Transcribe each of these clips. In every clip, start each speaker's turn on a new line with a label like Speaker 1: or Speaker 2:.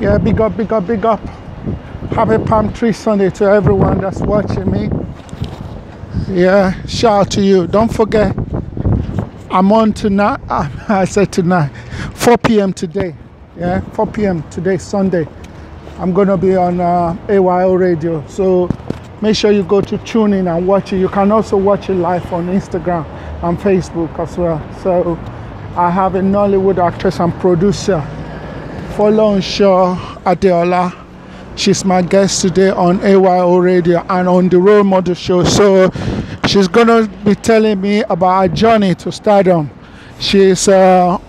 Speaker 1: Yeah, big up, big up, big up. Happy Palm Tree Sunday to everyone that's watching me. Yeah, shout out to you. Don't forget, I'm on tonight. I said tonight, 4 p.m. today. Yeah, 4 p.m. today, Sunday. I'm going to be on AYO Radio. So make sure you go to tune in and watch it. You can also watch it live on Instagram and Facebook as well. So I have a Nollywood actress and producer, Folorunso Adeola. She's my guest today on AYO Radio and on the Role Model Show. So she's going to be telling me about her journey to stardom. She's up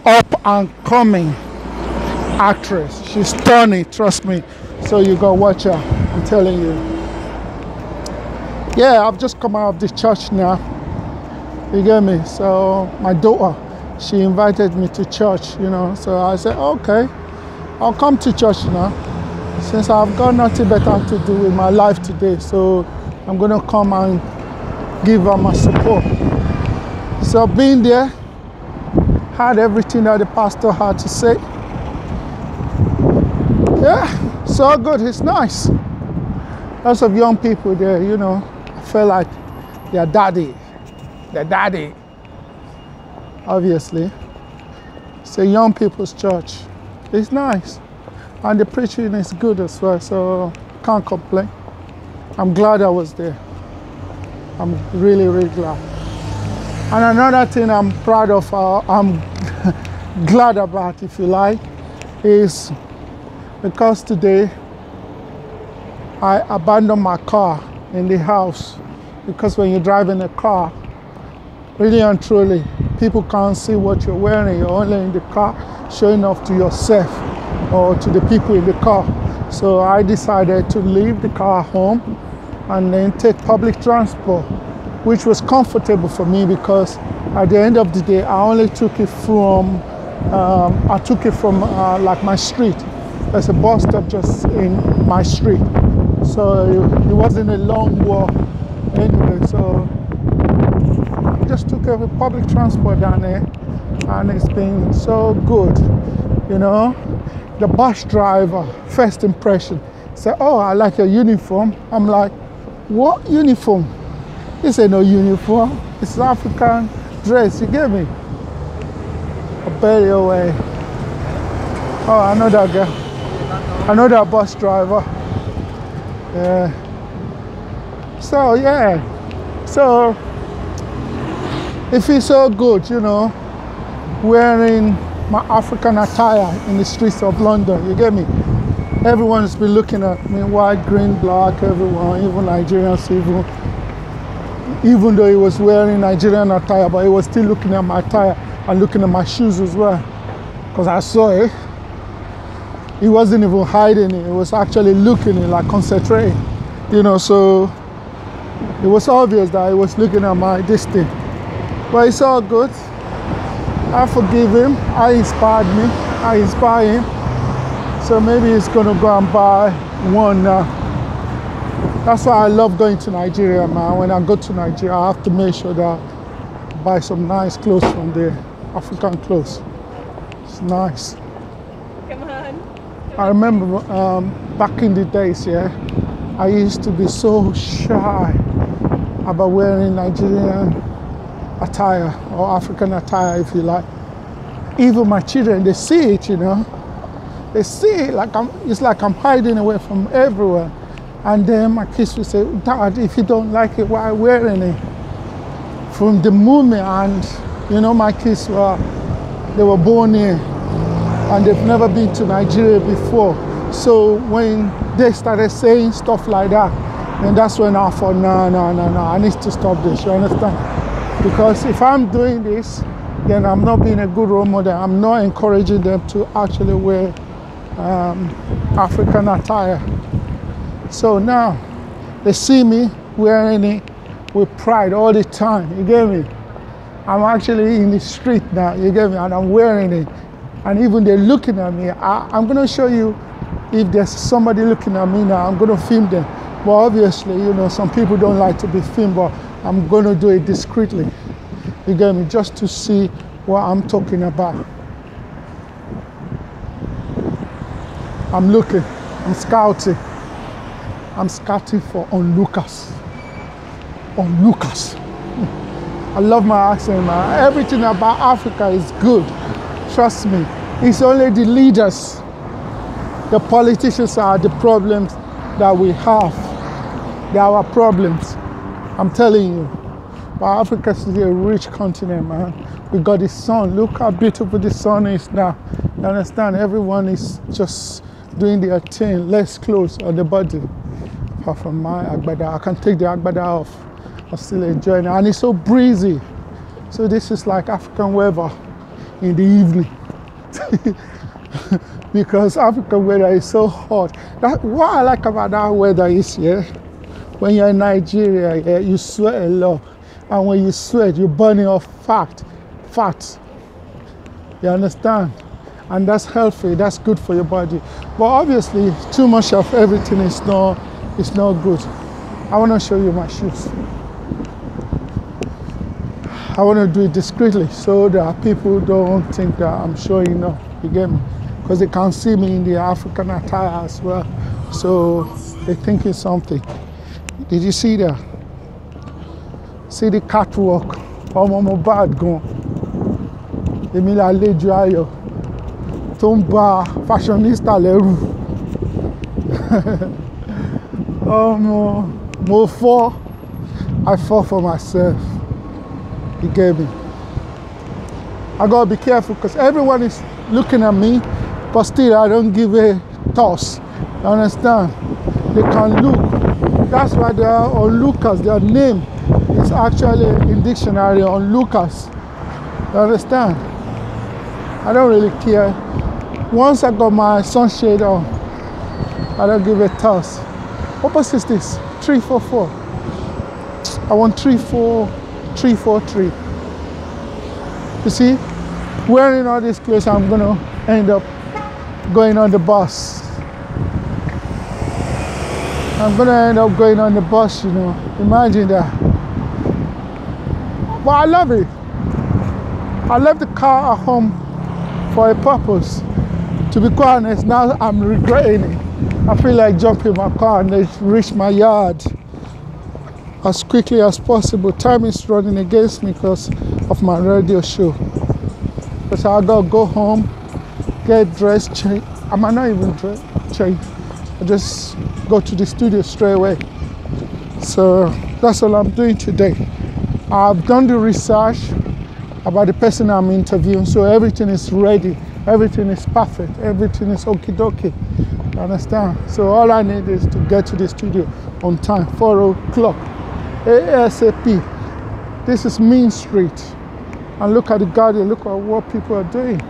Speaker 1: and coming actress. She's stunning, trust me. So you go watch her, I'm telling you. Yeah, I've just come out of the church now. You get me? So my daughter, she invited me to church, you know. So I said, okay, I'll come to church now, since I've got nothing better to do with my life today. So I'm gonna come and give her my support. So being there, had everything that the pastor had to say. Yeah, so good, it's nice. Lots of young people there, you know. I feel like their daddy, obviously. It's a young people's church. It's nice. And the preaching is good as well, so can't complain. I'm glad I was there. I'm really, really glad. And another thing I'm proud of, I'm glad about, if you like, is because today I abandoned my car in the house. Because when you're driving a car, really and truly, people can't see what you're wearing. You're only in the car showing off to yourself or to the people in the car. So I decided to leave the car home and then take public transport, which was comfortable for me because at the end of the day, I only took it from, like my street. There's a bus stop just in my street. So it wasn't a long walk anyway. So I just took a public transport down there and it's been so good, you know. The bus driver, first impression, said, oh, I like your uniform. I'm like, what uniform? He said, no uniform. It's African dress. You get me? I barely away. Oh, I know that girl. I know that bus driver. Yeah. So, yeah. So, it feels so good, you know, wearing my African attire in the streets of London. You get me? Everyone's been looking at me, white, green, black, everyone, even Nigerians, even though he was wearing Nigerian attire, but he was still looking at my attire and looking at my shoes as well. Because I saw it. He wasn't even hiding it. He was actually looking at it, like concentrating. You know, so it was obvious that he was looking at my this thing. But it's all good. I forgive him. I inspired me. I inspire him. So maybe he's gonna go and buy one now. That's why I love going to Nigeria, man. When I go to Nigeria, I have to make sure that I buy some nice clothes from there. African clothes. It's nice.
Speaker 2: Come on.
Speaker 1: I remember back in the days, yeah, I used to be so shy about wearing Nigerian attire or African attire, if you like. Even my children, they see it, you know. They see it like it's like I'm hiding away from everywhere. And then my kids will say, Dad, if you don't like it, why are you wearing it? From the moment, and you know, my kids they were born here and they've never been to Nigeria before. So when they started saying stuff like that, then that's when I thought, no, I need to stop this, you understand? Because if I'm doing this, then I'm not being a good role model. I'm not encouraging them to actually wear African attire. So now they see me wearing it with pride all the time, you get me? I'm actually in the street now, you get me? And I'm wearing it. And even they're looking at me. I'm gonna show you, if there's somebody looking at me now, I'm gonna film them. But obviously, you know, some people don't like to be filmed, but I'm gonna do it discreetly. You get me? Just to see what I'm talking about. I'm looking, I'm scouting. I'm scouting for onlookers. Onlookers. I love my accent, man. Everything about Africa is good. Trust me. It's only the leaders, the politicians are the problems that we have. They are our problems. I'm telling you. But Africa is a rich continent, man. We got the sun. Look how beautiful the sun is now. You understand? Everyone is just doing their thing, less clothes on the body. Apart from my agbada, I can take the agbada off. I'm still enjoying it. And it's so breezy. So this is like African weather in the evening. Because African weather is so hot. What I like about that weather is, when you're in Nigeria, you sweat a lot. And when you sweat, you're burning off fat. You understand? And that's healthy, that's good for your body. But obviously, too much of everything is not good. I want to show you my shoes. I want to do it discreetly so that people don't think that I'm showing off. You get me? Because they can see me in the African attire as well. So they're thinking something. Did you see that? See the catwalk? Ọmọ bad gan. Èmi lálejò ayọ̀ tó ń ba fashionista lẹ́rù. I fall for myself. You get me? I gotta be careful because everyone is looking at me, but still I don't give a toss. You understand? They can look. That's why they are onlookers. Their name is actually in dictionary onlookers. You understand? I don't really care. Once I got my sunshade on, I don't give a toss. What bus is this? 344. I want 343. You see, wearing all these clothes, I'm gonna end up going on the bus. I'm gonna end up going on the bus, you know. Imagine that. But I love it. I left the car at home for a purpose. To be quite honest, now I'm regretting it. I feel like jumping my car and reach my yard as quickly as possible. Time is running against me because of my radio show. Because I gotta go home, get dressed, change. I might not even change. I just go to the studio straight away. So that's all I'm doing today. I've done the research about the person I'm interviewing, so everything is ready. Everything is perfect. Everything is okie dokie. You understand? So all I need is to get to the studio on time, 4 o'clock. ASAP. This is Main Street. And look at the garden, look at what people are doing.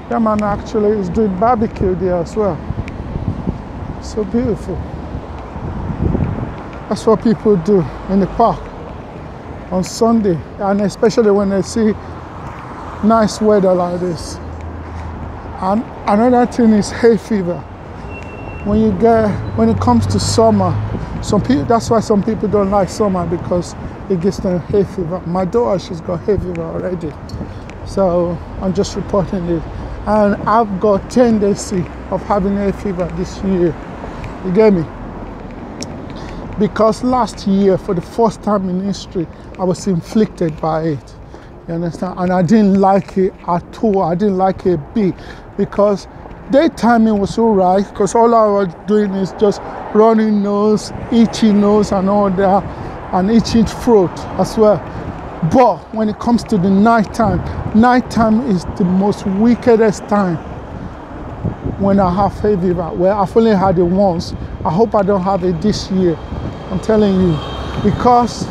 Speaker 1: That man actually is doing barbecue there as well. So beautiful. That's what people do in the park on Sunday, and especially when they see nice weather like this. And another thing is hay fever. When it comes to summer, that's why some people don't like summer, because it gives them hay fever. My daughter, she's got hay fever already. So I'm just reporting it. And I've got tendency of having hay fever this year. You get me? Because last year, for the first time in history, I was inflicted by it. You understand? And I didn't like it at all. I didn't like it a bit, because daytime it was all right, because all I was doing is just running nose, itching nose and all that, and itching throat as well. But when it comes to the nighttime is the most wickedest time when I have hay fever. Well, I've only had it once. I hope I don't have it this year. I'm telling you, because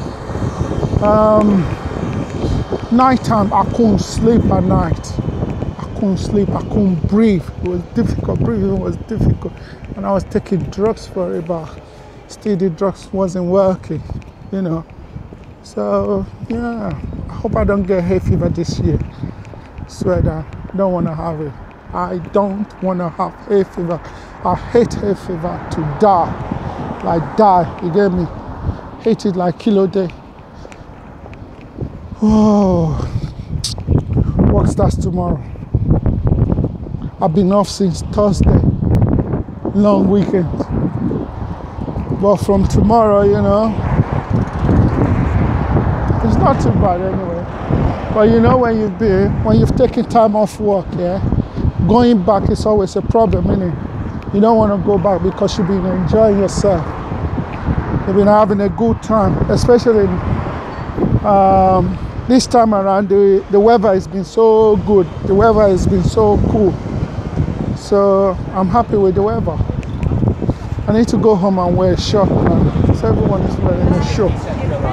Speaker 1: nighttime I couldn't sleep at night. I couldn't sleep, I couldn't breathe. It was difficult, breathing was difficult. And I was taking drugs for it, but still the drugs wasn't working, you know. So yeah, I hope I don't get hay fever this year. I swear that I don't want to have it. I don't want to have hay fever. I hate hay fever to die. Like die, you get me? Hate it like kilo day. Oh, work starts tomorrow. I've been off since Thursday. long weekend. But from tomorrow, it's not too bad anyway. But when you've taken time off work, yeah, going back is always a problem, innit? You don't want to go back because you've been enjoying yourself. You've been having a good time, especially this time around. The weather has been so good. The weather has been so cool. So I'm happy with the weather. I need to go home and wear a short now. So everyone is wearing a short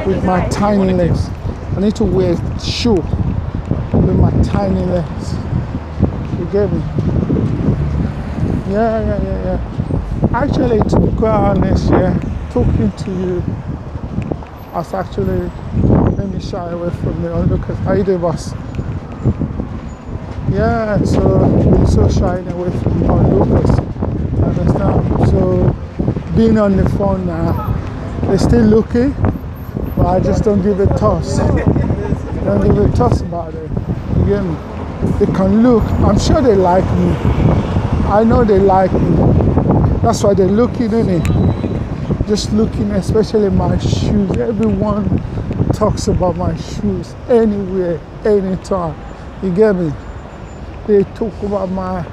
Speaker 1: with my tiny legs. I need to wear a shoe with my tiny legs. You get me? Yeah. Actually, to be quite honest, talking to you has actually made me shy away from the onlookers. How you doing, boss? Yeah, so shying away from the onlookers. Understand? So being on the phone now, they're still looking, but I just don't give a toss. Don't give a toss about it. You get me? They can look. I'm sure they like me. I know they like me. That's why they're looking, innit? Just looking, especially my shoes. Everyone talks about my shoes anywhere, anytime. You get me? They talk about my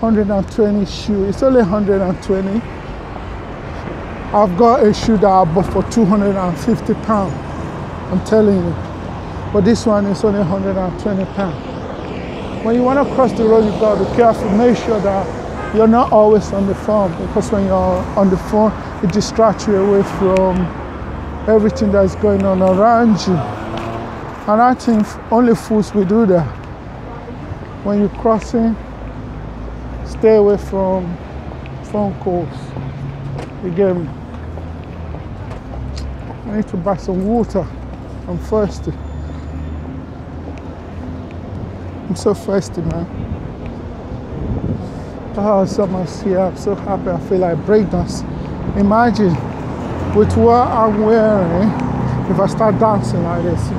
Speaker 1: 120 shoe. It's only 120. I've got a shoe that I bought for £250. I'm telling you. But this one is only £120. When you want to cross the road, you've got to be careful. Make sure that you're not always on the phone, because when you're on the phone, it distracts you away from everything that's going on around you. And I think only fools will do that. When you're crossing, stay away from phone calls. You get me? I need to buy some water. I'm thirsty. I'm so thirsty, man. Oh, so much here. I'm so happy. I feel like breakdance. Imagine with what I'm wearing, if I start dancing like this,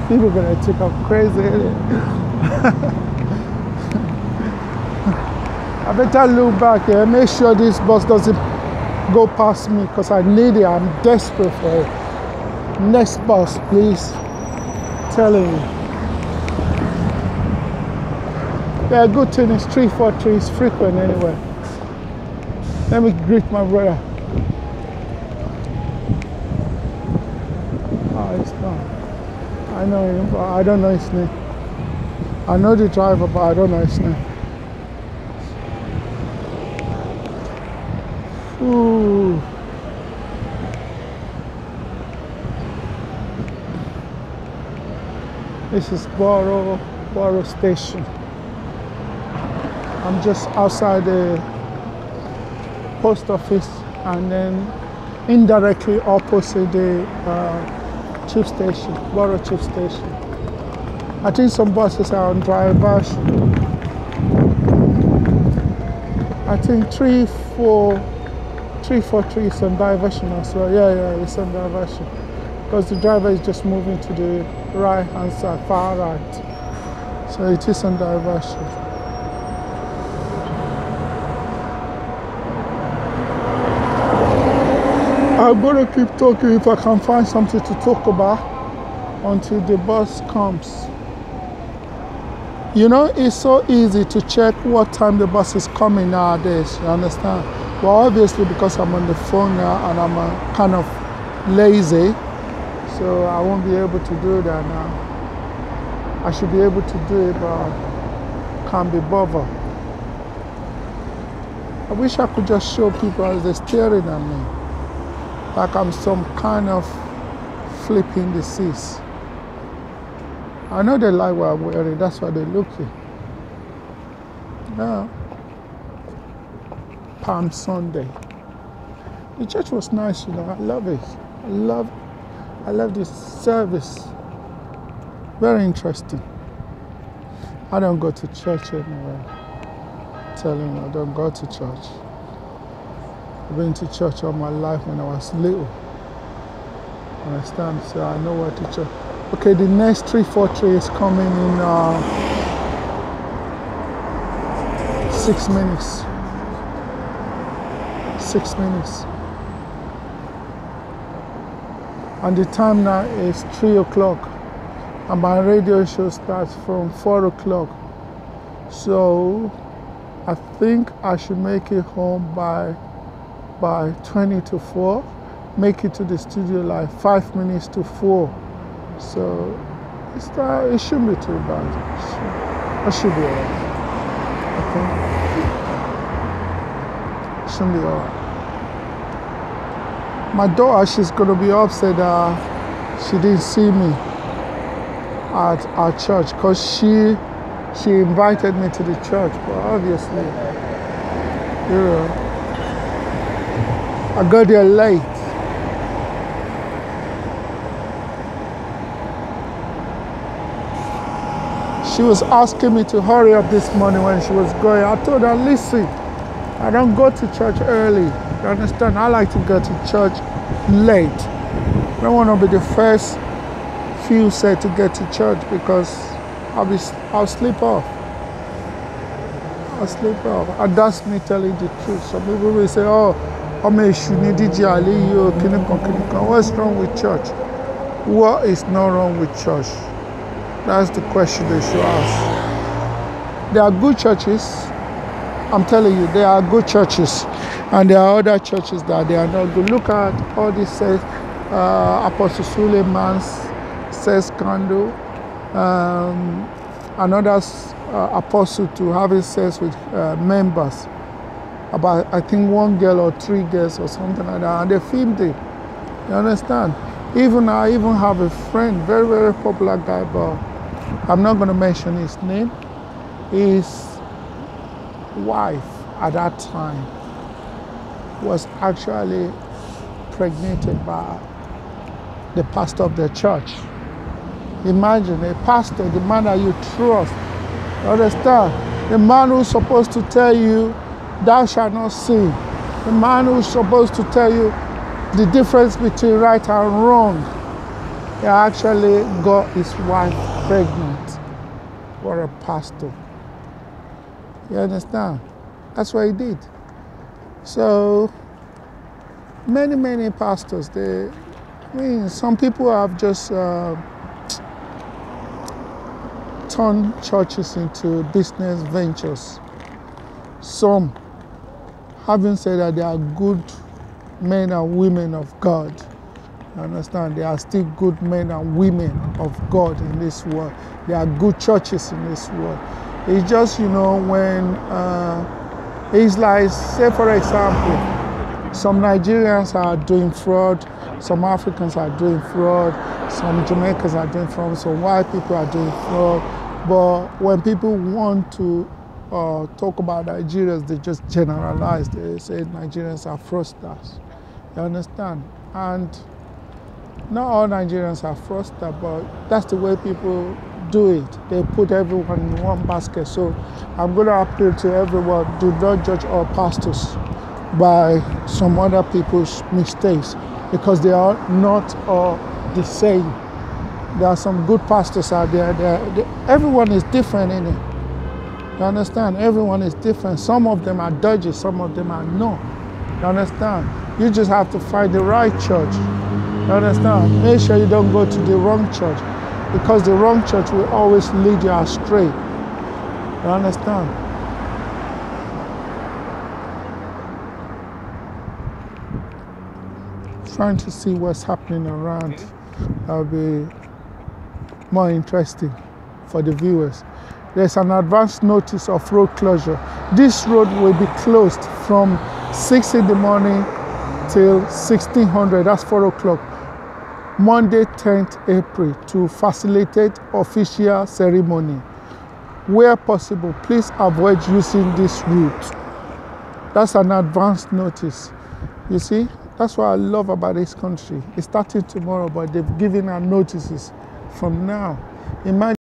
Speaker 1: people are gonna think I'm crazy. I better look back here, make sure this bus doesn't go past me, because I need it. I'm desperate for it. Next bus, please. Telling you. Yeah, good thing is 343 is frequent anyway. Let me greet my brother. Oh, it's not. I know him, but I don't know his name. I know the driver, but I don't know his name. Ooh. This is Borough Station. I'm just outside the post office, and then indirectly opposite the tube station, Borough Tube Station. I think some buses are on drivers. I think 343 is on diversion as well. Yeah, it's on diversion. Because the driver is just moving to the right hand side, far right. So it is on diversion. I'm gonna keep talking if I can find something to talk about until the bus comes. You know, it's so easy to check what time the bus is coming nowadays, you understand? Well, obviously because I'm on the phone now and I'm kind of lazy, so I won't be able to do that now. I should be able to do it, but can't be bothered. I wish I could just show people as they're staring at me, like I'm some kind of flipping the seas. I know they like what I'm wearing, that's why they're looking. Yeah. Palm Sunday. The church was nice, you know. I love it. I love this service. Very interesting. I don't go to church anyway. I'm telling you, I don't go to church. I've been to church all my life when I was little. Understand? So I know where to church. Okay, the next 343 is coming in 6 minutes. 6 minutes. And the time now is 3 o'clock. And my radio show starts from 4 o'clock. So I think I should make it home by 20 to 4. Make it to the studio like 5 minutes to 4. So it shouldn't be too bad. I should be alright. Okay. Shouldn't be alright. My daughter, she's gonna be upset that she didn't see me at our church because she invited me to the church, but obviously, you know, I got there late. She was asking me to hurry up this morning when she was going. I told her, listen, I don't go to church early. You understand? I like to go to church late. I don't want to be the first few set to get to church because I'll sleep off. I'll sleep off. And that's me telling the truth. Some people will say, oh, what's wrong with church? What is not wrong with church? That's the question they should ask. There are good churches. I'm telling you, there are good churches. And there are other churches that they are not good. Look at all this Apostle Suleiman's says scandal. Another apostle to having sex with members. About, I think, 1 girl or 3 girls or something like that. And they filmed it. You understand? I even have a friend, very, very popular guy, but I'm not going to mention his name. His wife at that time was actually impregnated by the pastor of the church. Imagine a pastor, the man that you trust. You understand? The man who's supposed to tell you, thou shalt not sin. The man who's supposed to tell you the difference between right and wrong. He actually got his wife pregnant for a pastor. You understand? That's what he did. So many pastors, some people have just turned churches into business ventures. Some, having said that they are good men and women of God, you understand? They are still good men and women of God in this world. There are good churches in this world. It's just, you know, when it's like, say for example, some Nigerians are doing fraud, some Africans are doing fraud, some Jamaicans are doing fraud, some white people are doing fraud. But when people want to talk about Nigerians, they just generalize. They say Nigerians are fraudsters. You understand? And not all Nigerians are fraudsters, but that's the way people do it. They put everyone in one basket. So I'm going to appeal to everyone, do not judge all pastors by some other people's mistakes, because they are not all the same. There are some good pastors out there. Everyone is different in it. You understand? Everyone is different. Some of them are dodgy, some of them are not. You understand? You just have to find the right church. You understand? Make sure you don't go to the wrong church, because the wrong church will always lead you astray. You understand? Trying to see what's happening around. That'll be more interesting for the viewers. There's an advance notice of road closure. This road will be closed from 6 in the morning till 1600, that's 4 o'clock, Monday 10th April, to facilitate official ceremony. Where possible, please avoid using this route. That's an advance notice. You see, that's what I love about this country. It's starting tomorrow, but they've given our notices from now. Imagine